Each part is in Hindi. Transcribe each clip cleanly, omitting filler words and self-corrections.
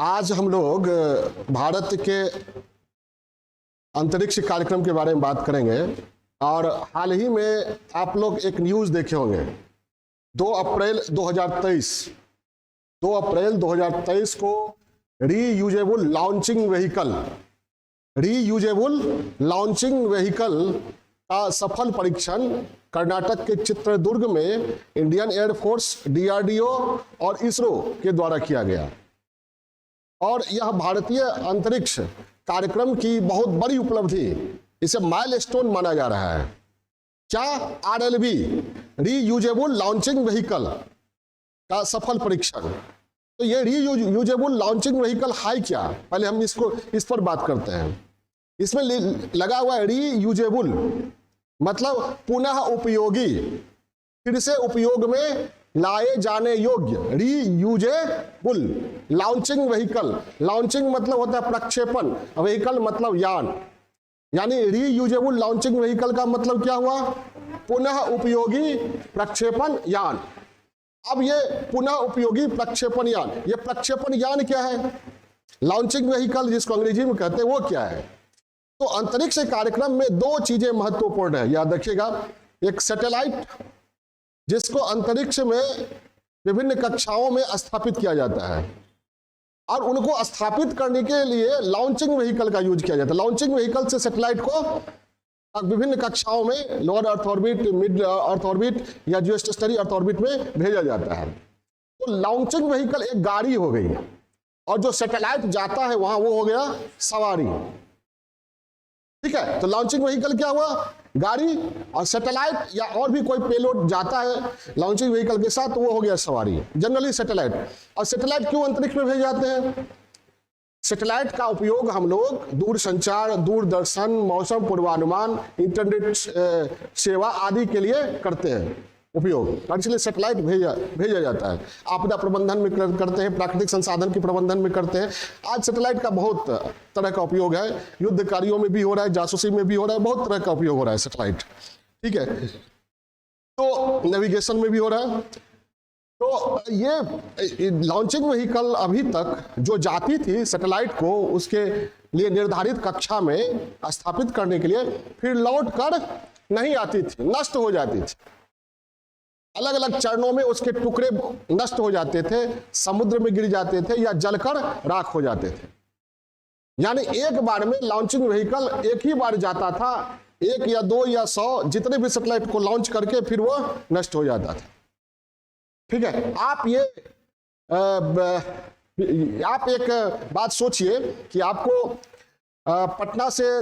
आज हम लोग भारत के अंतरिक्ष कार्यक्रम के बारे में बात करेंगे। और हाल ही में आप लोग एक न्यूज़ देखे होंगे। 2 अप्रैल 2023 को रीयूजेबल लॉन्चिंग व्हीकल का सफल परीक्षण कर्नाटक के चित्रदुर्ग में इंडियन एयरफोर्स, डीआरडीओ और इसरो के द्वारा किया गया। और यह भारतीय अंतरिक्ष कार्यक्रम की बहुत बड़ी उपलब्धि, इसे माइलस्टोन माना जा रहा है। क्या आरएलवी रीयूजेबल लॉन्चिंग व्हीकल का सफल परीक्षण। तो ये रीयूजेबल लॉन्चिंग व्हीकल है क्या, पहले हम इस पर बात करते हैं। इसमें लगा हुआ है रीयूजेबल, मतलब पुनः उपयोगी, फिर से उपयोग में लाए जाने योग्य। रीयूजेबल लॉन्चिंग व्हीकल, लॉन्चिंग मतलब होता है प्रक्षेपण, व्हीकल मतलब यान, यानी रीयूजेबल लॉन्चिंग व्हीकल का मतलब क्या हुआ, पुनः उपयोगी प्रक्षेपण यान। अब ये पुनः उपयोगी प्रक्षेपण यान, ये प्रक्षेपण यान क्या है, लॉन्चिंग व्हीकल जिसको अंग्रेजी में कहते हैं वो क्या है। तो अंतरिक्ष कार्यक्रम में 2 चीजें महत्वपूर्ण है, याद रखिएगा। एक सैटेलाइट जिसको अंतरिक्ष में विभिन्न कक्षाओं में स्थापित किया जाता है, और उनको स्थापित करने के लिए लॉन्चिंग व्हीकल का यूज किया जाता है। लॉन्चिंग व्हीकल से सैटेलाइट को विभिन्न कक्षाओं में lower earth orbit, mid earth orbit या जियोस्टेशनरी अर्थ ऑर्बिट में भेजा जाता है। तो लॉन्चिंग व्हीकल एक गाड़ी हो गई, और जो सैटेलाइट जाता है वहां वो हो गया सवारी। ठीक है, तो लॉन्चिंग व्हीकल क्या हुआ, गाड़ी, और सैटेलाइट या और भी कोई पेलोड जाता है लॉन्चिंग व्हीकल के साथ तो वो हो गया सवारी, जनरली सैटेलाइट। और सैटेलाइट क्यों अंतरिक्ष में भेजे जाते हैं, सैटेलाइट का उपयोग हम लोग दूरसंचार, दूरदर्शन, मौसम पूर्वानुमान, इंटरनेट सेवा आदि के लिए करते हैं उपयोग, और इसलिए सैटेलाइट भेजा जाता है। आपदा प्रबंधन में करते हैं, प्राकृतिक संसाधन के प्रबंधन में करते हैं। आज सैटेलाइट का बहुत तरह का उपयोग है, युद्ध कार्यों में भी हो रहा है, जासूसी में भी हो रहा है, बहुत तरह का उपयोग हो रहा है सैटेलाइट। ठीक है, तो नेविगेशन में भी हो रहा है। तो ये लॉन्चिंग व्हीकल अभी तक जो जाती थी सैटेलाइट को उसके लिए निर्धारित कक्षा में स्थापित करने के लिए, फिर लौट कर नहीं आती थी, नष्ट हो जाती थी। अलग अलग चरणों में उसके टुकड़े नष्ट हो जाते थे, समुद्र में गिर जाते थे या जलकर राख हो जाते थे। यानी एक बार में लॉन्चिंग व्हीकल एक ही बार जाता था, 1 या 2 या 100 जितने भी सैटेलाइट को लॉन्च करके फिर वो नष्ट हो जाता था। ठीक है, आप एक बात सोचिए कि आपको पटना से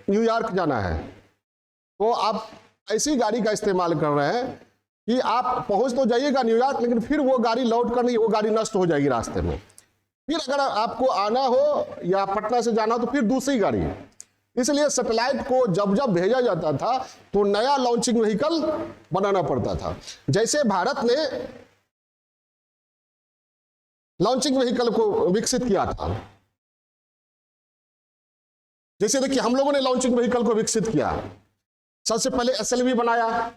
न्यूयॉर्क जाना है, तो आप ऐसी गाड़ी का इस्तेमाल कर रहे हैं कि आप पहुंच तो जाइएगा न्यूयॉर्क, लेकिन फिर वो गाड़ी लौट कर नहीं, वो गाड़ी नष्ट हो जाएगी रास्ते में। फिर अगर आपको आना हो या पटना से जाना हो तो फिर दूसरी गाड़ी। इसलिए सैटेलाइट को जब जब भेजा जाता था तो नया लॉन्चिंग व्हीकल बनाना पड़ता था। जैसे भारत ने लॉन्चिंग व्हीकल को विकसित किया था, जैसे देखिए हम लोगों ने लॉन्चिंग व्हीकल को विकसित किया, सबसे पहले एसएलवी बनाया।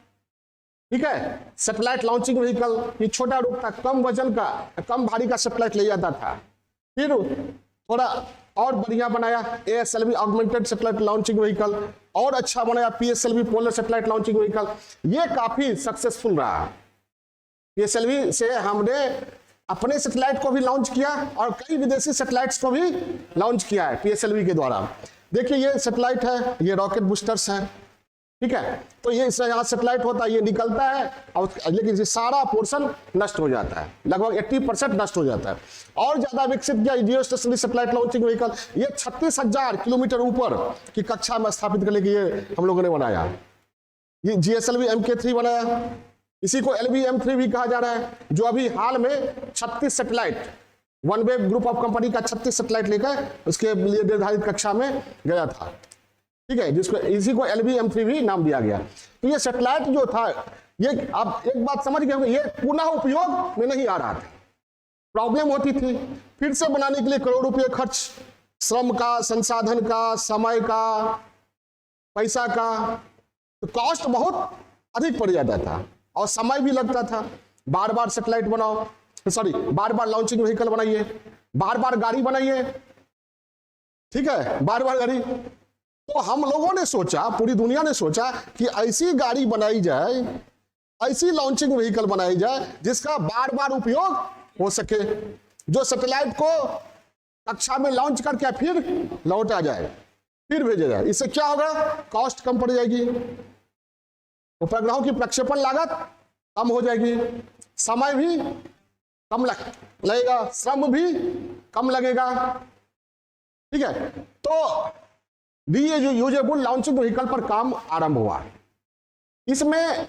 ठीक है, सैटेलाइट लॉन्चिंग व्हीकल, ये छोटा रूप था, कम वजन का, कम भारी का सैटेलाइट ले जाता था। फिर थोड़ा और बढ़िया बनाया ASLV, augmented satellite launching vehicle, और अच्छा बनाया PSLV, polar satellite launching vehicle. ये काफी सक्सेसफुल रहा। पीएसएलवी से हमने अपने सैटेलाइट को भी लॉन्च किया और कई विदेशी सैटेलाइट्स को भी लॉन्च किया है पीएसएलवी के द्वारा। देखिए ये सैटेलाइट है, ये रॉकेट बूस्टर्स है। ठीक है, तो ये इससे यहाँ सैटेलाइट होता है, ये निकलता है, और लेकिन ये सारा पोर्शन नष्ट हो जाता है, लगभग 80% नष्ट हो जाता है। और ज्यादा विकसित किया जियोस्टेशनरी सैटेलाइट लॉन्चिंग व्हीकल, ये 36,000 किलोमीटर ऊपर की कक्षा में स्थापित करने के लिए हम लोगों ने बनाया। ये GSLV MK3 बनाया, इसी को LV-M3 भी कहा जा रहा है, जो अभी हाल में 36 satellite, one web group of company का 36 सैटेलाइट लेकर उसके लिए निर्धारित कक्षा में गया था। ठीक है, जिसको इसी को LV-M3 भी नाम दिया गया। तो ये सैटेलाइट जो था, ये आप एक बात समझ गए, ये पुनः उपयोग में नहीं आ रहा था, प्रॉब्लम होती थी। फिर से बनाने के लिए करोड़ रुपए खर्च, श्रम का, संसाधन का, समय का, पैसा का, तो कॉस्ट बहुत अधिक पड़ जाता था और समय भी लगता था। बार बार सैटेलाइट बनाओ, सॉरी बार बार लॉन्चिंग व्हीकल बनाइए, बार बार गाड़ी बनाइए, ठीक है, बार बार गाड़ी। तो हम लोगों ने सोचा, पूरी दुनिया ने सोचा कि ऐसी गाड़ी बनाई जाए, ऐसी लॉन्चिंग व्हीकल बनाई जाए जिसका बार बार उपयोग हो सके, जो सैटेलाइट को कक्षा में लॉन्च करके फिर लौट आ जाए, फिर भेजा जाए। इससे क्या होगा, कॉस्ट कम पड़ जाएगी, उपग्रहों की प्रक्षेपण लागत कम हो जाएगी, समय भी कम लगेगा, श्रम भी कम लगेगा, ठीक है। तो रीयूजेबल लॉन्चिंग व्हीकल पर काम आरंभ हुआ। इसमें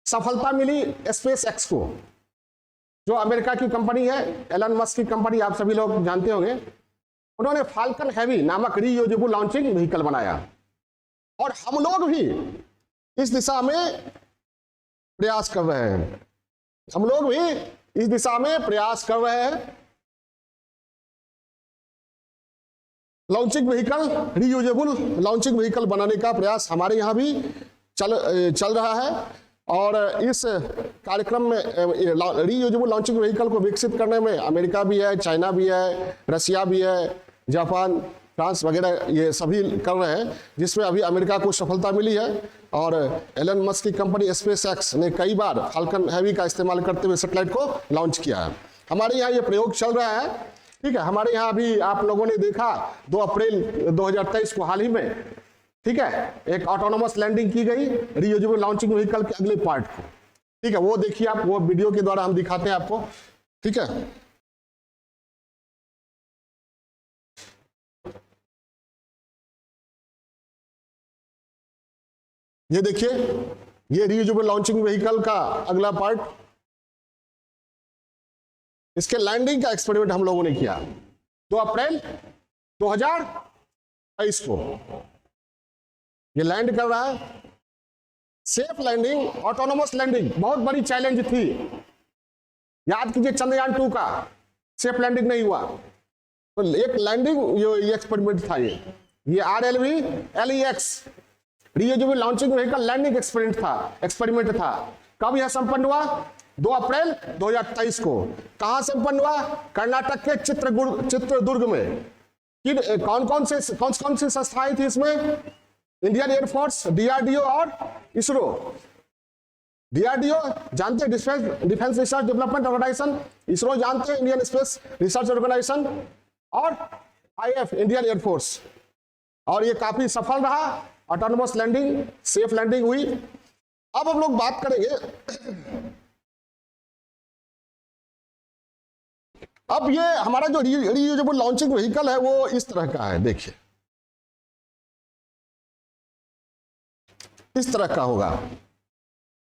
सफलता मिली स्पेस एक्स को, जो अमेरिका की कंपनी है, एलन मस्क की कंपनी, आप सभी लोग जानते होंगे। उन्होंने फाल्कन हैवी नामक रीयूजेबल लॉन्चिंग व्हीकल बनाया, और हम लोग भी इस दिशा में प्रयास कर रहे हैं, हम लोग भी इस दिशा में प्रयास कर रहे हैं। Launching vehicle, reusable launching vehicle बनाने का प्रयास हमारे यहाँ भी चल रहा है। और इस कार्यक्रम में रीयूजेबल लॉन्चिंग व्हीकल को विकसित करने में अमेरिका भी है, चाइना भी है, रसिया भी है, जापान, फ्रांस वगैरह, ये सभी कर रहे हैं, जिसमें अभी अमेरिका को सफलता मिली है। और एलन मस्क की कंपनी स्पेस एक्स ने कई बार फाल्कन हैवी का इस्तेमाल करते हुए सैटेलाइट को लॉन्च किया है। हमारे यहाँ ये प्रयोग चल रहा है, ठीक है। हमारे यहाँ भी आप लोगों ने देखा 2 अप्रैल 2023 को हाल ही में, ठीक है, एक ऑटोनोमस लैंडिंग की गई रीयूजेबल लॉन्चिंग व्हीकल के अगले पार्ट को, ठीक है। वो देखिए आप, वो वीडियो के द्वारा हम दिखाते हैं आपको, ठीक है। ये देखिए, ये रीयूजेबल लॉन्चिंग व्हीकल का अगला पार्ट, इसके लैंडिंग का एक्सपेरिमेंट हम लोगों ने किया 2 अप्रैल 2023 को। ये लैंड कर रहा है, सेफ लैंडिंग, ऑटोनोमस लैंडिंग बहुत बड़ी चैलेंज थी। याद कीजिए चंद्रयान 2 का सेफ लैंडिंग नहीं हुआ, तो एक लैंडिंग ये एक्सपेरिमेंट था। ये RLV-LEX reusable launching vehicle landing experiment था। कब यह संपन्न हुआ, 2 अप्रैल 2023 को। कहां संपन्न हुआ, कर्नाटक के चित्रदुर्ग में। कौन कौन सी संस्थाएं थी इसमें, इंडियन एयरफोर्स, DRDO और इसरो। DRDO जानते हैं, defence research development organisation, ISRO जानते हैं, इंडियन स्पेस रिसर्च ऑर्गेनाइजेशन, और IF इंडियन एयरफोर्स। और ये काफी सफल रहा, ऑटोनोमस लैंडिंग, सेफ लैंडिंग हुई। अब हम लोग बात करेंगे, अब ये हमारा जो रीयूजेबल लॉन्चिंग व्हीकल है वो इस तरह का है, देखिए इस तरह का होगा।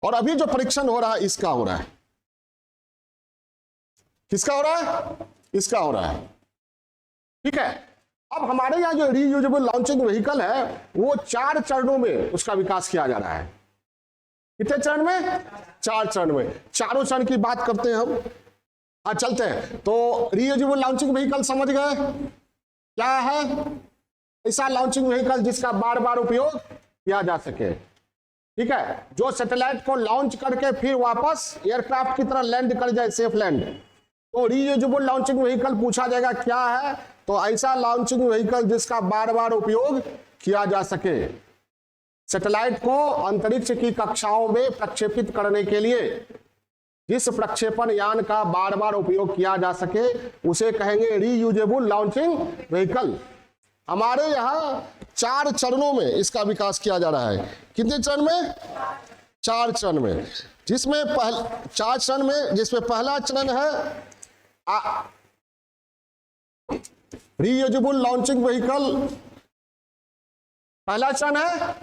और अभी जो परीक्षण हो रहा है इसका हो रहा है, किसका हो रहा है, इसका हो रहा है, ठीक है। अब हमारे यहाँ जो रीयूजेबल लॉन्चिंग व्हीकल है वो 4 चरणों में उसका विकास किया जा रहा है। कितने चरण में, 4 चरण में। चारों चरण की बात करते हैं हम, हाँ चलते हैं। तो रीयूजेबल लॉन्चिंग व्हीकल समझ गए क्या है, ऐसा लॉन्चिंग व्हीकल जिसका बार बार उपयोग किया जा सके, ठीक है, जो सैटेलाइट को लॉन्च करके फिर वापस एयरक्राफ्ट की तरह लैंड कर जाए, सेफ लैंड। तो रीयूजेबल लॉन्चिंग व्हीकल पूछा जाएगा क्या है, तो ऐसा लॉन्चिंग व्हीकल जिसका बार बार उपयोग किया जा सके, सैटेलाइट को अंतरिक्ष की कक्षाओं में प्रक्षेपित करने के लिए जिस प्रक्षेपण यान का बार बार उपयोग किया जा सके उसे कहेंगे रीयूजेबल लॉन्चिंग व्हीकल। हमारे यहाँ 4 चरणों में इसका विकास किया जा रहा है। कितने चरण में, 4 चरण में, जिसमें 4 चरण में, जिसमें पहला चरण है रीयूजेबल लॉन्चिंग व्हीकल, पहला चरण है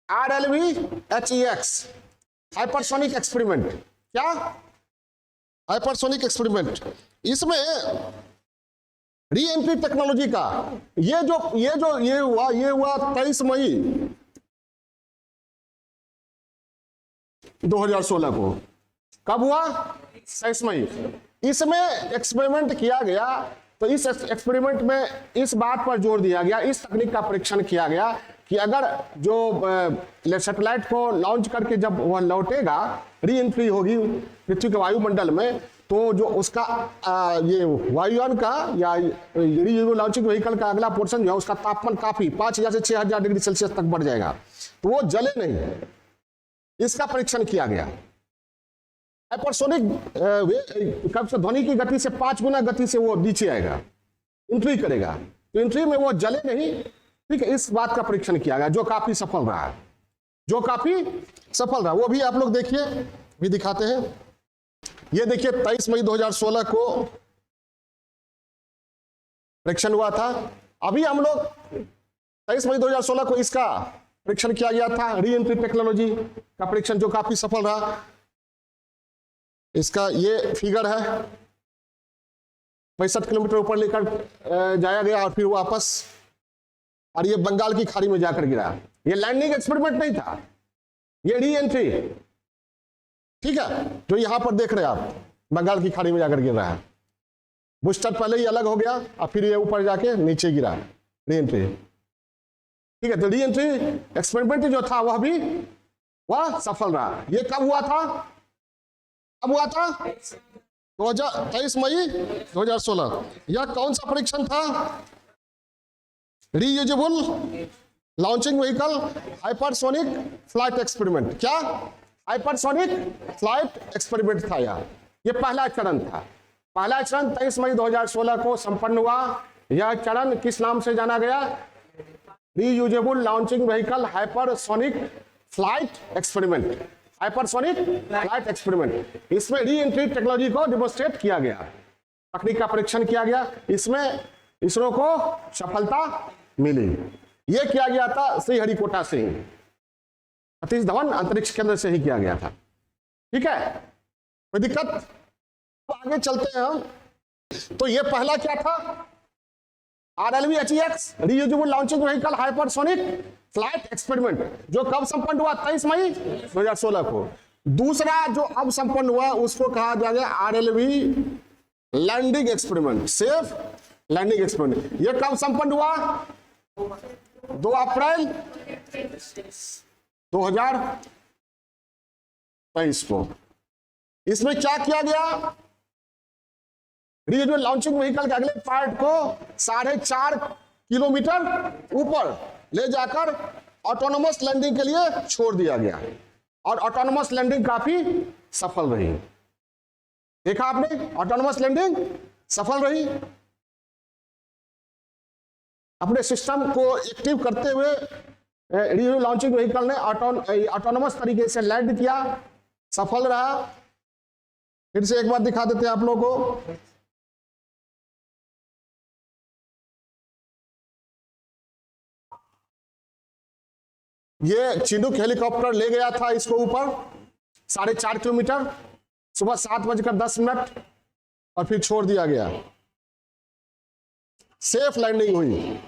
RLV-HEX हाइपरसोनिक एक्सपेरिमेंट। क्या, हाइपरसोनिक एक्सपेरिमेंट। इसमें री एंट्री टेक्नोलॉजी का ये हुआ 23 मई 2016 को। कब हुआ, 23 मई। इसमें एक्सपेरिमेंट किया गया, तो इस एक्सपेरिमेंट में इस बात पर जोर दिया गया, इस तकनीक का परीक्षण किया गया कि अगर जो सैटेलाइट को लॉन्च करके जब वह लौटेगा, री एंट्री होगी पृथ्वी के वायुमंडल में, तो जो उसका ये वायुयान का या रीयूजेबल लॉन्चिंग व्हीकल का अगला पोर्शन जो है उसका तापमान काफी 5000 से 6000 डिग्री सेल्सियस तक बढ़ जाएगा, तो वो जले नहीं। इसका परीक्षण किया गया। हाइपरसोनिक ध्वनि की गति से 5 गुना गति से वो नीचे आएगा, एंट्री करेगा, तो एंट्री में वो जले नहीं। ठीक है, इस बात का परीक्षण किया गया जो काफी सफल रहा, जो काफी सफल रहा। वो भी आप लोग देखिए, भी दिखाते हैं। ये देखिए 23 मई 2016 को परीक्षण हुआ था। अभी हम लोग 23 मई 2016 को इसका परीक्षण किया गया था, री एंट्री टेक्नोलॉजी का परीक्षण जो काफी सफल रहा। इसका ये फिगर है, 65 किलोमीटर ऊपर लेकर जाया गया और फिर वापस, और ये बंगाल की खाड़ी में जाकर गिरा। ये लैंडिंग एक्सपेरिमेंट नहीं था, ये री एंट्री। ठीक है, जो यहां पर देख रहे हैं आप, बंगाल की खाड़ी में जाकर गिर रहा है। बूस्टर पहले ही अलग हो गया और फिर ये ऊपर जाके नीचे गिरा, री एंट्री। ठीक है, तो री एंट्री एक्सपेरिमेंट जो था वह भी वह सफल रहा। ये कब हुआ था? कब हुआ था? 23 मई 2016। यह कौन सा परीक्षण था? Reusable launching vehicle hypersonic flight experiment. क्या? हाइपरसोनिक फ्लाइट एक्सपेरिमेंट था यह। ये पहला चरण था। पहला चरण 23 मई 2016 को संपन्न हुआ। यह चरण किस नाम से जाना गया? Reusable launching vehicle hypersonic flight experiment. Hypersonic flight experiment. इसमें री एंट्री टेक्नोलॉजी को डिमोन्स्ट्रेट किया गया, तकनीक का परीक्षण किया गया। इसमें इसरो को सफलता मिली। यह किया गया था श्रीहरिकोटा से, सतीश धवन अंतरिक्ष केंद्र से ही किया गया था। ठीक है, कोई दिक्कत? आगे चलते हैं हम। तो ये पहला क्या था? RLV-HEX reusable launching vehicle hypersonic flight experiment, जो कब संपन्न हुआ? 23 मई 2016 को। दूसरा जो अब संपन्न हुआ उसको कहा जाएगा RLV landing experiment, safe landing experiment. ये कब संपन्न हुआ? 2 अप्रैल 2023 को। इसमें क्या किया गया? रीयूजेबल लॉन्चिंग व्हीकल के अगले पार्ट को 4.5 किलोमीटर ऊपर ले जाकर ऑटोनोमस लैंडिंग के लिए छोड़ दिया गया, और ऑटोनोमस लैंडिंग काफी सफल रही। देखा आपने, ऑटोनोमस लैंडिंग सफल रही। अपने सिस्टम को एक्टिव करते हुए रीयूजेबल लॉन्चिंग व्हीकल ने ऑटोनोमस तरीके से लैंड किया, सफल रहा। फिर से एक बार दिखा देते हैं आप लोगों को। ये चिनूक हेलीकॉप्टर ले गया था इसको ऊपर 4.5 किलोमीटर, सुबह 7:10 और फिर छोड़ दिया गया। सेफ लैंडिंग हुई।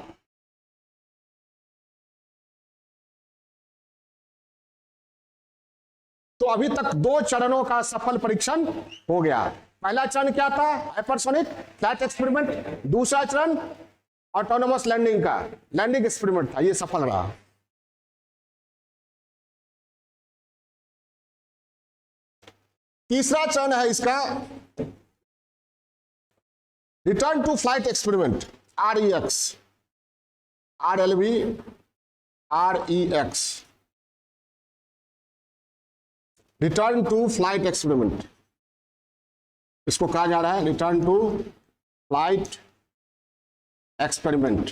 तो अभी तक 2 चरणों का सफल परीक्षण हो गया। पहला चरण क्या था? Hypersonic flight experiment. दूसरा चरण ऑटोनोमस लैंडिंग का लैंडिंग एक्सपेरिमेंट था, ये सफल रहा। तीसरा चरण है इसका return to flight experiment, REX, RLV REX, return to flight experiment. इसको कहा जा रहा है रिटर्न टू फ्लाइट एक्सपेरिमेंट।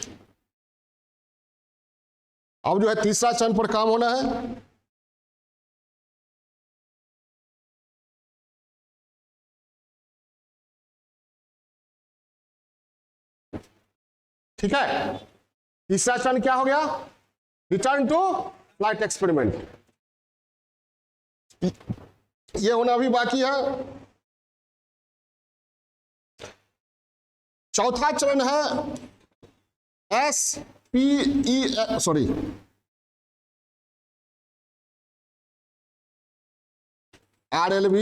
अब जो है तीसरा चरण पर काम होना है। ठीक है, तीसरा चरण क्या हो गया? Return to flight experiment. ये होना भी बाकी है। चौथा चरण है RLV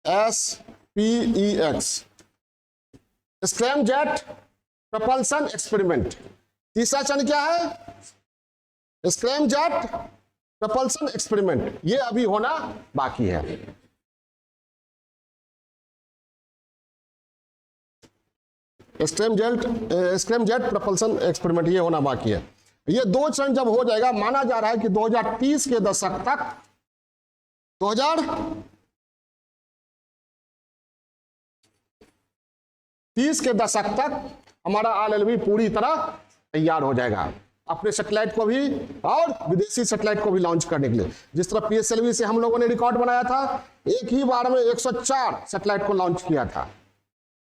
SPEX, scramjet propulsion experiment. तीसरा चरण क्या है? Scramjet propulsion experiment. ये अभी होना बाकी है। स्क्रैमजेट प्रपल्सन एक्सपेरिमेंट, ये होना बाकी है। ये 2 चरण जब हो जाएगा, माना जा रहा है कि 2030 के दशक तक, 2030 के दशक तक हमारा RLV पूरी तरह तैयार हो जाएगा, अपने सैटेलाइट को भी और विदेशी सैटेलाइट को भी लॉन्च करने के लिए। जिस तरह PSLV से हम लोगों ने रिकॉर्ड बनाया था, एक ही बार में 104 सैटेलाइट को लॉन्च किया था,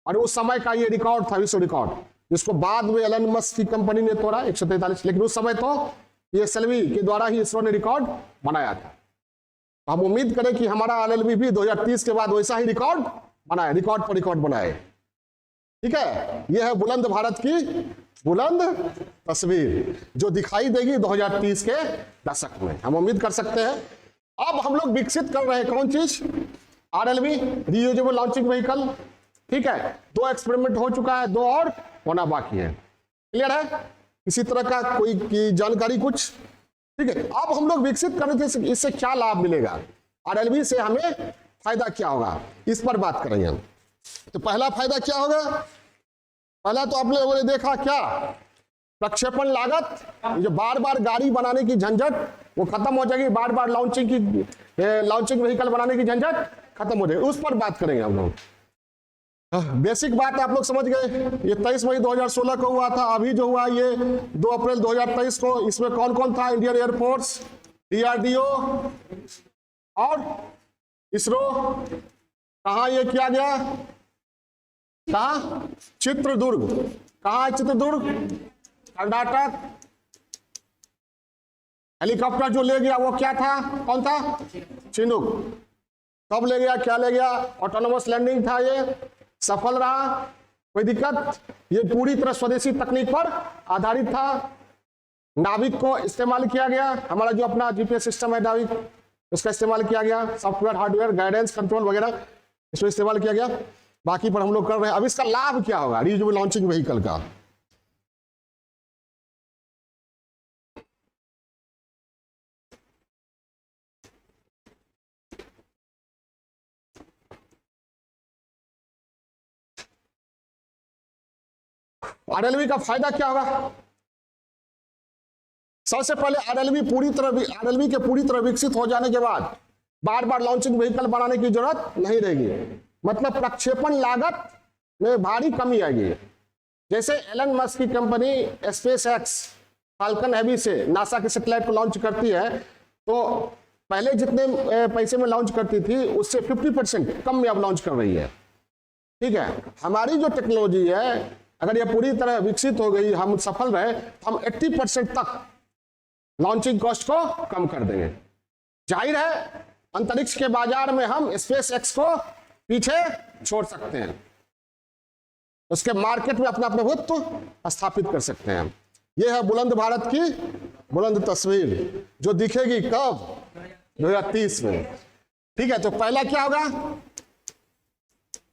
और उस समय का ये रिकॉर्ड था, विश्व रिकॉर्ड, जिसको बाद में एलन मस्क की कंपनी ने तोड़ा 143, लेकिन उस समय तो PSLV के द्वारा ही इसरो ने रिकॉर्ड बनाया था। तो हम उम्मीद करें कि हमारा RLV भी 2030 के बाद वैसा ही रिकॉर्ड बनाए, रिकॉर्ड पर रिकॉर्ड बनाए। ठीक है, यह है बुलंद भारत की बुलंद तस्वीर जो दिखाई देगी 2030 के दशक में, हम उम्मीद कर सकते हैं। अब हम लोग विकसित कर रहे हैं कौन चीज? RLV, reusable launching vehicle. ठीक है, 2 एक्सपेरिमेंट हो चुका है, 2 और होना बाकी है। क्लियर है? किसी तरह का कोई की जानकारी कुछ? ठीक है, अब हम लोग विकसित कर रहे थे, इससे क्या लाभ मिलेगा, RLV से हमें फायदा क्या होगा, इस पर बात करेंगे हम। तो पहला फायदा क्या होगा? पहला तो आप लोगों ने देखा क्या, प्रक्षेपण लागत, जो बार बार गाड़ी बनाने की झंझट वो खत्म हो जाएगी, बार बार लॉन्चिंग व्हीकल बनाने की झंझट खत्म हो जाएगी, उस पर बात करेंगे हम लोग। बेसिक बात आप लोग समझ गए। ये 23 मई 2016 को हुआ था, अभी जो हुआ ये 2 अप्रैल 2023 को। इसमें कौन कौन था? इंडियन एयरफोर्स, DRDO और इसरो। कहा ये किया गया? कहा? चित्रदुर्ग। कहा है चित्रदुर्ग? कर्नाटक। हेलीकॉप्टर जो ले गया वो क्या था? कौन था? चिनूक। कब ले गया, क्या ले गया? ऑटोनोमस लैंडिंग था, ये सफल रहा, कोई दिक्कत? ये पूरी तरह स्वदेशी तकनीक पर आधारित था। नाविक को इस्तेमाल किया गया, हमारा जो अपना GPS सिस्टम है नाविक, उसका इस्तेमाल किया गया, सॉफ्टवेयर, हार्डवेयर, गाइडेंस, कंट्रोल वगैरह इसमें इस्तेमाल किया गया। बाकी पर हम लोग कर रहे हैं। अब इसका लाभ क्या होगा रीयूजेबल लॉन्चिंग व्हीकल का? RLV का फायदा क्या होगा? सबसे पहले RLV के पूरी तरह विकसित हो जाने के बाद बार बार लॉन्चिंग व्हीकल बनाने की जरूरत नहीं रहेगी। मतलब प्रक्षेपण लागत में भारी कमी आएगी। जैसे एलन मस्क की कंपनी SpaceX फाल्कन हैवी से नासा के सैटेलाइट को लॉन्च करती है, तो पहले जितने पैसे में लॉन्च करती थी उससे 50% कम में अब लॉन्च कर रही है। ठीक है, हमारी जो टेक्नोलॉजी है अगर ये पूरी तरह विकसित हो गई, हम सफल रहे, तो हम 80% तक लॉन्चिंग कॉस्ट को कम कर देंगे। जाहिर है अंतरिक्ष के बाजार में हम SpaceX को पीछे छोड़ सकते हैं, उसके मार्केट में अपना प्रभुत्व स्थापित कर सकते हैं। यह है बुलंद भारत की बुलंद तस्वीर जो दिखेगी कब? 2030 में। ठीक है, तो पहला क्या होगा?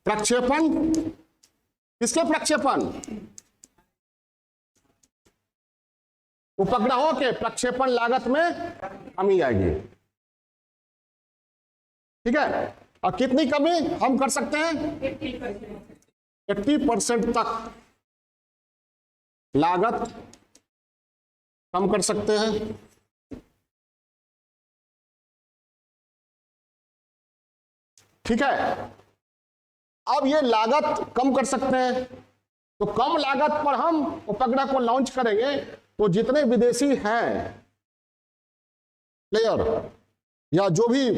प्रक्षेपण। किसके प्रक्षेपण? उपग्रहों के प्रक्षेपण लागत में कमी आएगी। ठीक है, और कितनी कमी हम कर सकते हैं? 80% तक लागत कम कर सकते हैं। ठीक है, अब ये लागत कम कर सकते हैं, तो कम लागत पर हम उपग्रह को लॉन्च करेंगे, तो जितने विदेशी हैं प्लेयर या जो भी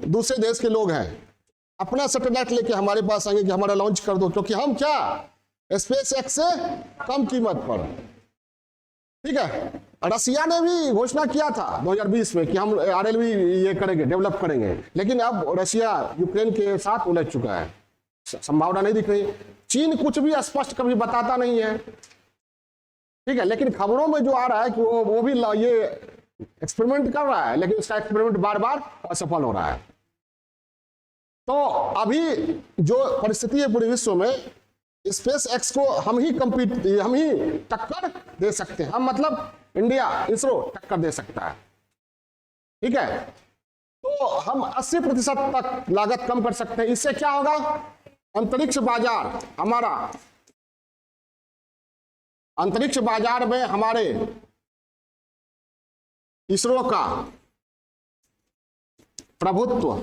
दूसरे देश के लोग हैं अपना सैटेलाइट लेके हमारे पास आएंगे कि हमारा लॉन्च कर दो, क्योंकि हम क्या SpaceX से कम कीमत पर। ठीक है, रसिया ने भी घोषणा किया था 2020 में कि हम RLV ये करेंगे, डेवलप करेंगे, लेकिन अब रसिया यूक्रेन के साथ उलझ चुका है, संभावना नहीं दिख रही। चीन कुछ भी स्पष्ट कभी बताता नहीं है। ठीक है, लेकिन खबरों में जो आ रहा है कि वो भी ये एक्सपेरिमेंट कर रहा है, लेकिन उसका एक्सपेरिमेंट बार बार असफल हो रहा है। तो अभी जो परिस्थिति है पूरे विश्व में, SpaceX को हम ही टक्कर दे सकते हैं। हम मतलब इंडिया, इसरो टक्कर दे सकता है। ठीक है, तो हम 80% तक लागत कम कर सकते हैं। इससे क्या होगा? अंतरिक्ष बाजार हमारा अंतरिक्ष बाजार में हमारे इसरो का प्रभुत्व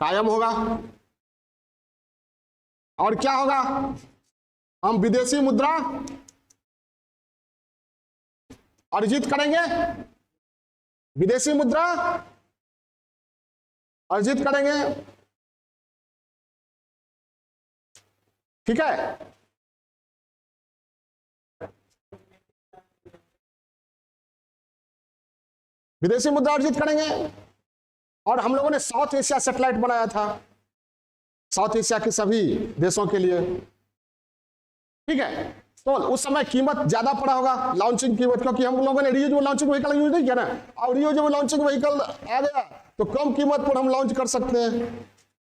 कायम होगा। और क्या होगा, हम विदेशी मुद्रा अर्जित करेंगे, विदेशी मुद्रा अर्जित करेंगे। ठीक है, विदेशी मुद्रा अर्जित करेंगे। और हम लोगों ने साउथ एशिया सैटेलाइट बनाया था, साउथ एशिया के सभी देशों के लिए। ठीक है, तो उस समय कीमत ज्यादा पड़ा होगा, लॉन्चिंग कीमत, क्योंकि हम लोगों ने रियूजेबल लॉन्चिंग व्हीकल यूज नहीं किया ना। और रियूजेबल लॉन्चिंग व्हीकल आ गया तो कम कीमत पर हम लॉन्च कर सकते हैं।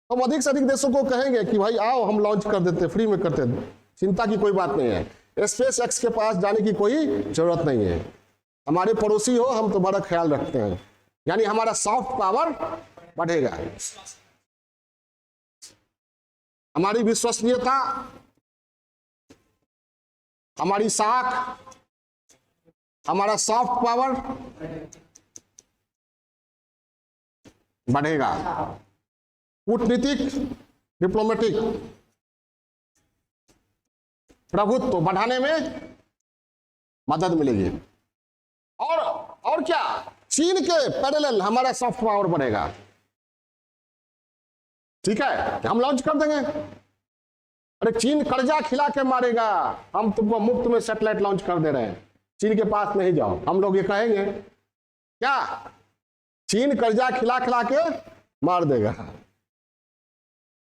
हम अधिक से अधिक देशों को कहेंगे कि भाई आओ हम लॉन्च कर देते, फ्री में करते, चिंता की कोई बात नहीं है। स्पेस एक्स के पास जाने की कोई जरूरत नहीं है। हमारे पड़ोसी हो, हम तुम्हारा ख्याल रखते हैं, यानी हमारा सॉफ्ट पावर बढ़ेगा, हमारी विश्वसनीयता, हमारी साख, हमारा सॉफ्ट पावर बढ़ेगा, कूटनीतिक डिप्लोमेटिक प्रभुत्व बढ़ाने में मदद मिलेगी। और क्या, चीन के पैरेलल हमारा सॉफ्ट पावर बढ़ेगा। ठीक है, हम लॉन्च कर देंगे। अरे चीन कर्जा खिला के मारेगा, हम तुमको मुफ्त में सैटेलाइट लॉन्च कर दे रहे हैं, चीन के पास नहीं जाओ, हम लोग ये कहेंगे क्या, चीन कर्जा खिला खिला के मार देगा।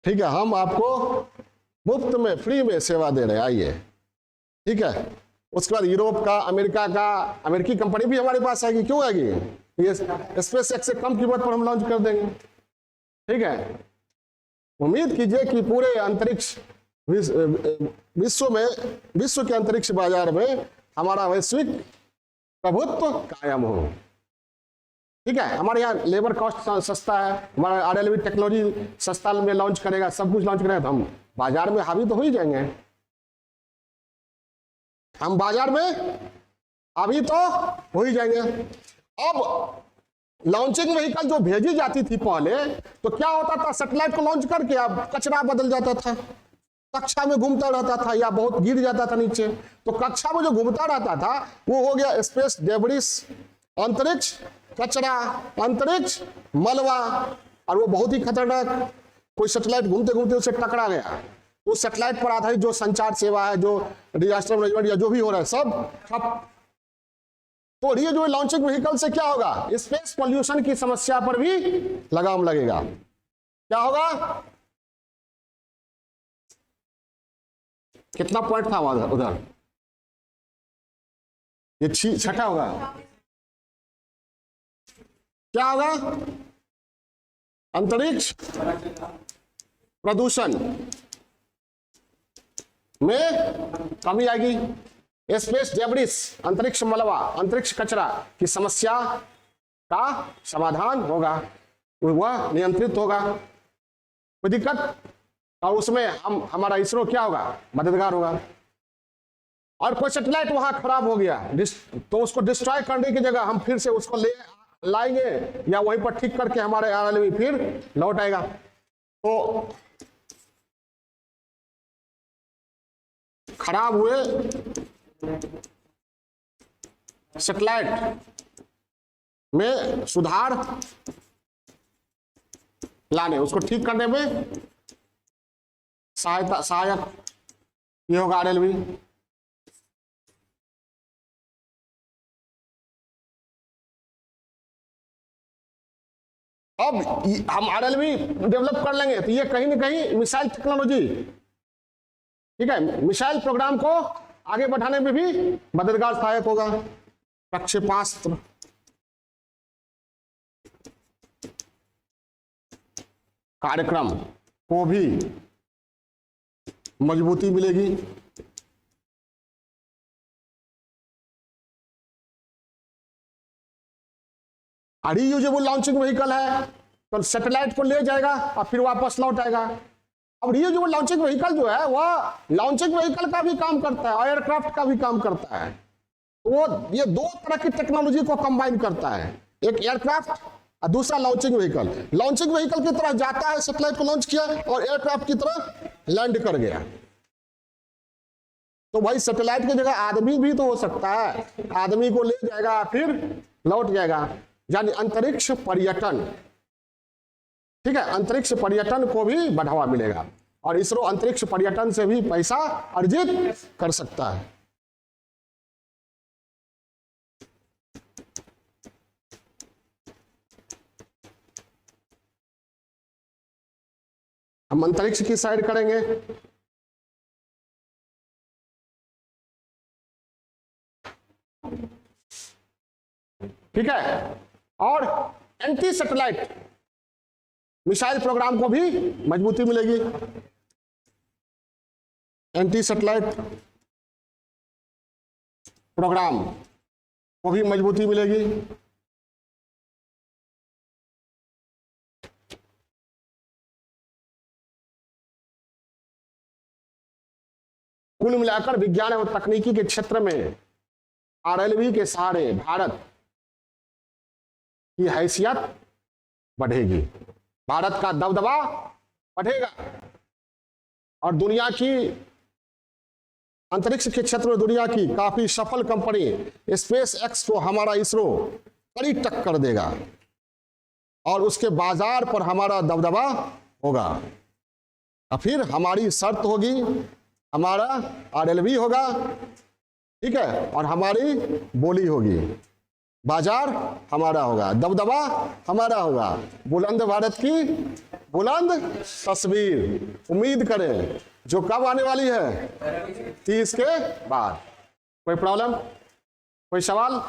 ठीक है, हम आपको मुफ्त में फ्री में सेवा दे रहे हैं, आइए। ठीक है, उसके बाद यूरोप का, अमेरिका का, अमेरिकी कंपनी भी हमारे पास आएगी। क्यों आएगी, ये स्पेस एक्स से कम कीमत पर हम लॉन्च कर देंगे। ठीक है, उम्मीद कीजिए कि पूरे अंतरिक्ष विश्व के अंतरिक्ष बाजार में हमारा वैश्विक प्रभुत्व कायम हो। ठीक है, हमारे यहाँ लेबर कॉस्ट सस्ता है, हमारा आरएलवी टेक्नोलॉजी सस्ता में लॉन्च करेगा, सब कुछ लॉन्च करेगा, तो हम बाजार में हावी तो हो ही जाएंगे। हम बाजार में हावी तो हो ही जाएंगे। अब लॉन्चिंग व्हीकल जो भेजी जाती थी पहले, तो क्या होता था, सैटेलाइट को लॉन्च करके अब कचरा बदल जाता था, कक्षा में घूमता रहता था या बहुत गिर जाता था नीचे। तो कक्षा में जो घूमता रहता था वो हो गया स्पेस डेब्रिस, अंतरिक्ष कचरा, अंतरिक्ष मलबा, और वो बहुत ही खतरनाक। कोई सैटेलाइट घूमते घूमते उसे टकरा गया, उस सैटेलाइट पर आधारित जो संचार सेवा है, जो डिजास्टर मैनेजमेंट या जो भी हो रहा है, सब ठप। तो ये जो लॉन्चिंग व्हीकल से क्या होगा, स्पेस पॉल्यूशन की समस्या पर भी लगाम लगेगा। क्या होगा, कितना पॉइंट था उधर, ये छठा होगा। क्या होगा, अंतरिक्ष प्रदूषण में कमी आएगी। स्पेस डेब्रिस, अंतरिक्ष मलबा, अंतरिक्ष कचरा की समस्या का समाधान होगा, वह नियंत्रित होगा, कोई दिक्कत, और उसमें हमारा इसरो क्या होगा, मददगार होगा। और कोई सैटेलाइट वहां खराब हो गया तो उसको डिस्ट्रॉय करने की जगह हम फिर से उसको लाएंगे या वहीं पर ठीक करके हमारे आरएलवी फिर लौट आएगा। तो खराब हुए सैटेलाइट में सुधार लाने, उसको ठीक करने में सहायक ये होगा आरएलवी। अब हम आरएलवी डेवलप कर लेंगे तो ये कहीं ना कहीं मिसाइल टेक्नोलॉजी, ठीक है, मिसाइल प्रोग्राम को आगे बढ़ाने में भी मददगार सहायक होगा। प्रक्षेपास्त्र कार्यक्रम को भी मजबूती मिलेगी। रीयूजेबल लॉन्चिंग व्हीकल है तो सैटेलाइट को ले जाएगा और फिर वापस लौट आएगा। अब ये जो लॉन्चिंग व्हीकल जो है वह लॉन्चिंग व्हीकल का भी काम करता है और एयरक्राफ्ट का भी काम करता है। वो ये दो तरह की टेक्नोलॉजी को कंबाइन करता है, एक एयरक्राफ्ट और दूसरा लॉन्चिंग व्हीकल। लॉन्चिंग व्हीकल की तरह जाता है, सैटेलाइट को लॉन्च किया, और एयरक्राफ्ट की तरह लैंड कर गया। तो भाई सैटेलाइट की जगह आदमी भी तो हो सकता है, आदमी को ले जाएगा फिर लौट जाएगा, यानी अंतरिक्ष पर्यटन। ठीक है, अंतरिक्ष पर्यटन को भी बढ़ावा मिलेगा और इसरो अंतरिक्ष पर्यटन से भी पैसा अर्जित कर सकता है। हम अंतरिक्ष की साइड करेंगे। ठीक है, और एंटी सैटेलाइट मिसाइल प्रोग्राम को भी मजबूती मिलेगी। एंटी सैटेलाइट प्रोग्राम को भी मजबूती मिलेगी। कुल मिलाकर विज्ञान एवं तकनीकी के क्षेत्र में आरएलवी के सहारे भारत की हैसियत बढ़ेगी, भारत का दबदबा बढ़ेगा और दुनिया की अंतरिक्ष के क्षेत्र में दुनिया की काफी सफल कंपनी स्पेस एक्स को हमारा इसरो कड़ी टक्कर देगा और उसके बाजार पर हमारा दबदबा होगा। और फिर हमारी शर्त होगी, हमारा आरएलवी होगा, ठीक है, और हमारी बोली होगी, बाजार हमारा होगा, दबदबा हमारा होगा, बुलंद भारत की बुलंद तस्वीर उम्मीद करें जो कब आने वाली है, 30 के बाद। कोई प्रॉब्लम, कोई सवाल?